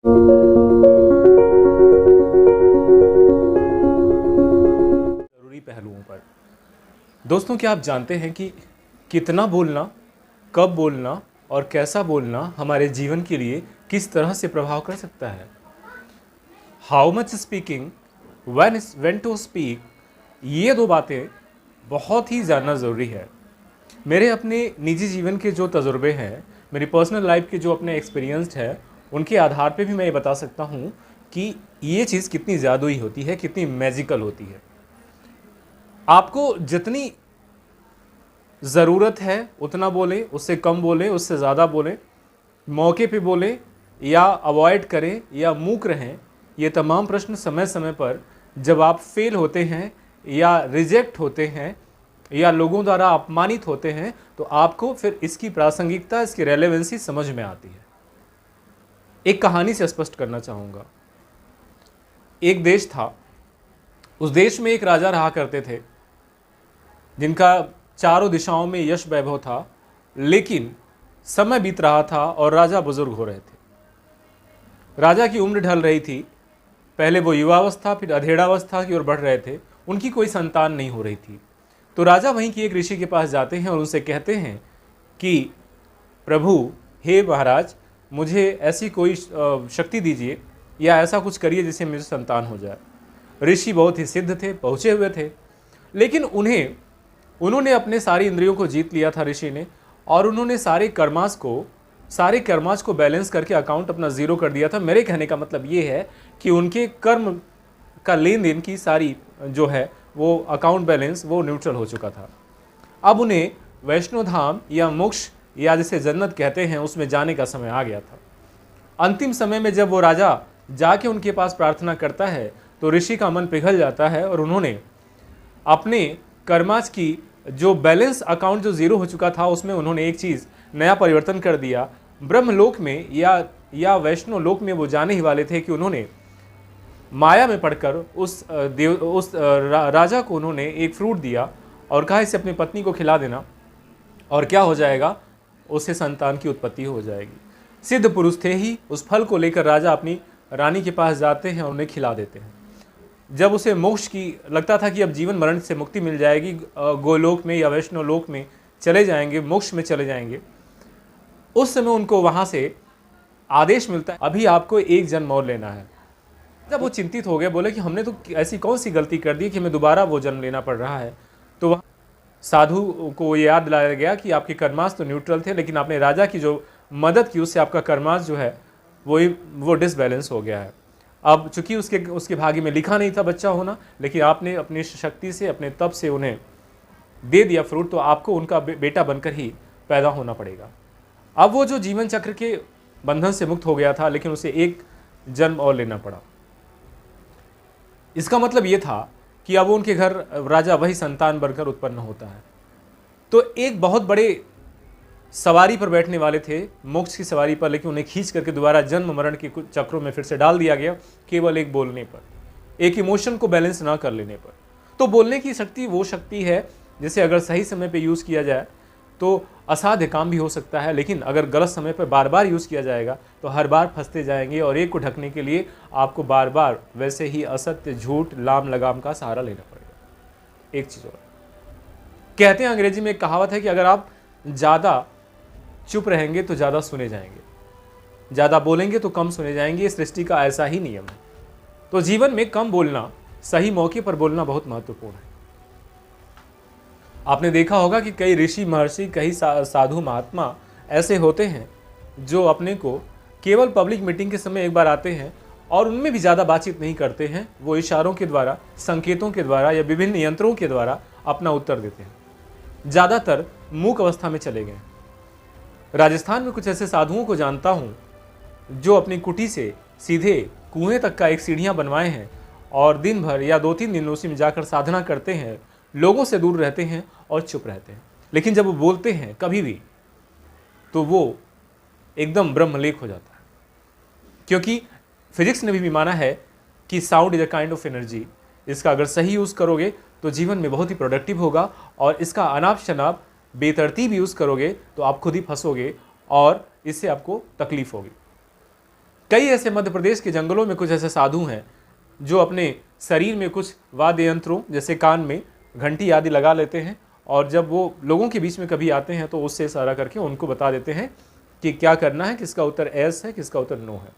जरूरी पहलुओं पर। दोस्तों, क्या आप जानते हैं कि कितना बोलना, कब बोलना और कैसा बोलना हमारे जीवन के लिए किस तरह से प्रभाव कर सकता है? How much speaking, when to speak, ये दो बातें बहुत ही जानना ज़रूरी है। मेरे अपने निजी जीवन के जो तजुर्बे हैं, मेरी पर्सनल लाइफ के जो अपने एक्सपीरियंस्ड है, उनके आधार पे भी मैं ये बता सकता हूँ कि ये चीज़ कितनी जादुई होती है, कितनी मैजिकल होती है। आपको जितनी ज़रूरत है उतना बोलें, उससे कम बोलें, उससे ज़्यादा बोलें, मौके पे बोलें या अवॉइड करें या मूक रहें, ये तमाम प्रश्न समय समय पर जब आप फेल होते हैं या रिजेक्ट होते हैं या लोगों द्वारा अपमानित होते हैं, तो आपको फिर इसकी प्रासंगिकता, इसकी रेलेवेंसी समझ में आती है। एक कहानी से स्पष्ट करना चाहूँगा। एक देश था, उस देश में एक राजा रहा करते थे जिनका चारों दिशाओं में यश वैभव था, लेकिन समय बीत रहा था और राजा बुजुर्ग हो रहे थे। राजा की उम्र ढल रही थी, पहले वो युवावस्था फिर अधेड़ावस्था की ओर बढ़ रहे थे, उनकी कोई संतान नहीं हो रही थी। तो राजा वहीं की एक ऋषि के पास जाते हैं और उनसे कहते हैं कि प्रभु, हे महाराज, मुझे ऐसी कोई शक्ति दीजिए या ऐसा कुछ करिए जिससे मुझे संतान हो जाए। ऋषि बहुत ही सिद्ध थे, पहुँचे हुए थे, लेकिन उन्होंने अपने सारी इंद्रियों को जीत लिया था ऋषि ने, और उन्होंने सारे कर्मास को बैलेंस करके अकाउंट अपना ज़ीरो कर दिया था। मेरे कहने का मतलब ये है कि उनके कर्म का लेन देन की सारी जो है वो अकाउंट बैलेंस वो न्यूट्रल हो चुका था। अब उन्हें वैष्णो धाम या मोक्ष या जिसे जन्नत कहते हैं उसमें जाने का समय आ गया था। अंतिम समय में जब वो राजा जाके उनके पास प्रार्थना करता है तो ऋषि का मन पिघल जाता है और उन्होंने अपने कर्मास की जो बैलेंस अकाउंट जो ज़ीरो हो चुका था उसमें उन्होंने एक चीज़ नया परिवर्तन कर दिया। ब्रह्मलोक में या वैष्णो लोक में वो जाने ही वाले थे कि उन्होंने माया में पड़कर उस राजा को उन्होंने एक फ्रूट दिया और कहा इसे अपनी पत्नी को खिला देना और क्या हो जाएगा, उससे संतान की उत्पत्ति हो जाएगी। सिद्ध पुरुष थे ही, उस फल को लेकर राजा अपनी रानी के पास जाते हैं और उन्हें खिला देते हैं। जब उसे मोक्ष की लगता था कि अब जीवन मरण से मुक्ति मिल जाएगी, गोलोक में या वैष्णो लोक में चले जाएंगे, मोक्ष में चले जाएंगे, उस समय उनको वहाँ से आदेश मिलता है अभी आपको एक जन्म और लेना है। जब वो चिंतित हो गए, बोले कि हमने तो ऐसी कौन सी गलती कर दी कि हमें दोबारा वो जन्म लेना पड़ रहा है। तो वहाँ साधु को याद दिलाया गया कि आपके कर्मास तो न्यूट्रल थे, लेकिन आपने राजा की जो मदद की उससे आपका कर्मास जो है वो डिसबैलेंस हो गया है। अब चूंकि उसके भाग्य में लिखा नहीं था बच्चा होना, लेकिन आपने अपनी शक्ति से, अपने तप से उन्हें दे दिया फ्रूट, तो आपको उनका बेटा बनकर ही पैदा होना पड़ेगा। अब वो जो जीवन चक्र के बंधन से मुक्त हो गया था, लेकिन उसे एक जन्म और लेना पड़ा। इसका मतलब ये था कि अब उनके घर राजा वही संतान बनकर उत्पन्न होता है। तो एक बहुत बड़े सवारी पर बैठने वाले थे, मोक्ष की सवारी पर, लेकिन उन्हें खींच करके दोबारा जन्म मरण के कुछ चक्रों में फिर से डाल दिया गया, केवल एक बोलने पर, एक इमोशन को बैलेंस ना कर लेने पर। तो बोलने की शक्ति वो शक्ति है जिसे अगर सही समय पे यूज़ किया जाए तो असाध्य काम भी हो सकता है, लेकिन अगर गलत समय पर बार बार यूज़ किया जाएगा तो हर बार फंसते जाएंगे और एक को ढकने के लिए आपको बार बार वैसे ही असत्य, झूठ, लाम लगाम का सहारा लेना पड़ेगा। एक चीज़ और कहते हैं, अंग्रेजी में एक कहावत है कि अगर आप ज़्यादा चुप रहेंगे तो ज़्यादा सुने जाएंगे, ज़्यादा बोलेंगे तो कम सुने जाएंगे। ये सृष्टि का ऐसा ही नियम है। तो जीवन में कम बोलना, सही मौके पर बोलना बहुत महत्वपूर्ण है। आपने देखा होगा कि कई ऋषि, महर्षि, कई साधु, महात्मा ऐसे होते हैं जो अपने को केवल पब्लिक मीटिंग के समय एक बार आते हैं और उनमें भी ज़्यादा बातचीत नहीं करते हैं। वो इशारों के द्वारा, संकेतों के द्वारा या विभिन्न यंत्रों के द्वारा अपना उत्तर देते हैं। ज़्यादातर मूक अवस्था में चले गए। राजस्थान में कुछ ऐसे साधुओं को जानता हूँ जो अपनी कुटी से सीधे कुएं तक का एक सीढ़ियाँ बनवाए हैं और दिन भर या 2-3 दिन उसी में जाकर साधना करते हैं, लोगों से दूर रहते हैं और चुप रहते हैं। लेकिन जब वो बोलते हैं कभी भी तो वो एकदम ब्रह्मलेख हो जाता है, क्योंकि फिजिक्स ने भी माना है कि sound is a kind of energy. इसका अगर सही यूज़ करोगे तो जीवन में बहुत ही प्रोडक्टिव होगा, और इसका अनाप शनाप बेतरतीब यूज़ करोगे तो आप खुद ही फंसोगे और इससे आपको तकलीफ होगी। कई ऐसे मध्य प्रदेश के जंगलों में कुछ ऐसे साधु हैं जो अपने शरीर में कुछ वाद्य यंत्रों जैसे कान में घंटी आदि लगा लेते हैं, और जब वो लोगों के बीच में कभी आते हैं तो उससे इशारा करके उनको बता देते हैं कि क्या करना है, किसका उत्तर एस है, किसका उत्तर नो है।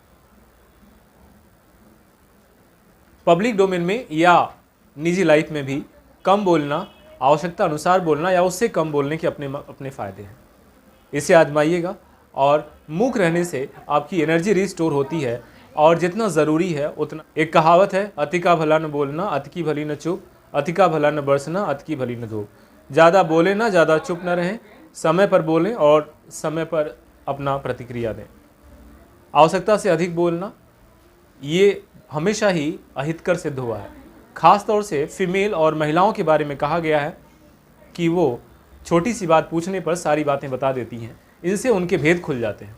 पब्लिक डोमेन में या निजी लाइफ में भी कम बोलना, आवश्यकता अनुसार बोलना या उससे कम बोलने के अपने फ़ायदे हैं। इसे आजमाइएगा और मूक रहने से आपकी एनर्जी रिस्टोर होती है, और जितना ज़रूरी है उतना। एक कहावत है, अति का भला न बोलना, अति की भली न चुप, अति का भला न बरसना, अति की भली न धूप। ज़्यादा बोले ना, ज़्यादा चुप न रहें, समय पर बोलें और समय पर अपना प्रतिक्रिया दें। आवश्यकता से अधिक बोलना ये हमेशा ही अहितकर सिद्ध हुआ है। ख़ास तौर से फीमेल और महिलाओं के बारे में कहा गया है कि वो छोटी सी बात पूछने पर सारी बातें बता देती हैं, इनसे उनके भेद खुल जाते हैं।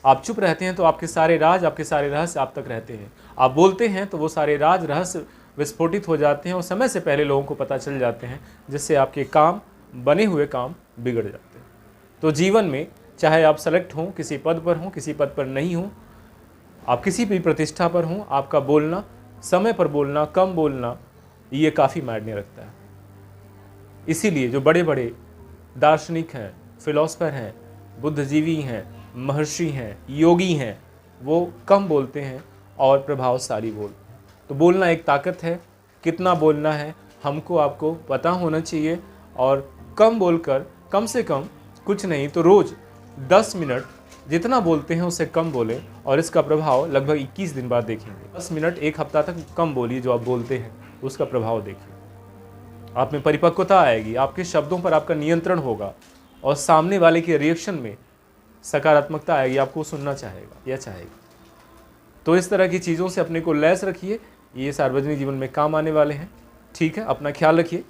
आप चुप रहते हैं तो आपके सारे राज, आपके सारे रहस्य आप तक रहते हैं। आप बोलते हैं तो वो सारे राज रहस्य विस्फोटित हो जाते हैं और समय से पहले लोगों को पता चल जाते हैं, जिससे आपके काम, बने हुए काम बिगड़ जाते हैं। तो जीवन में चाहे आप सेलेक्ट हों, किसी पद पर हों, किसी पद पर नहीं हों, आप किसी भी प्रतिष्ठा पर हों, आपका बोलना, समय पर बोलना, कम बोलना, ये काफ़ी मायने रखता है। इसीलिए जो बड़े बड़े दार्शनिक हैं, फिलोसफर हैं, बुद्धिजीवी हैं, महर्षि हैं, योगी हैं, वो कम बोलते हैं और प्रभावशाली बोलते हैं। तो बोलना एक ताकत है। कितना बोलना है हमको आपको पता होना चाहिए, और कम बोलकर, कम से कम कुछ नहीं तो रोज़ 10 मिनट जितना बोलते हैं उससे कम बोलें, और इसका प्रभाव लगभग 21 दिन बाद देखेंगे। 10 मिनट एक हफ्ता तक कम बोलिए, जो आप बोलते हैं उसका प्रभाव देखिए। आप में परिपक्वता आएगी, आपके शब्दों पर आपका नियंत्रण होगा, और सामने वाले के रिएक्शन में सकारात्मकता आएगी, आपको सुनना चाहेगा या चाहेगी। तो इस तरह की चीज़ों से अपने को लैस रखिए, ये सार्वजनिक जीवन में काम आने वाले हैं। ठीक है, अपना ख्याल रखिए।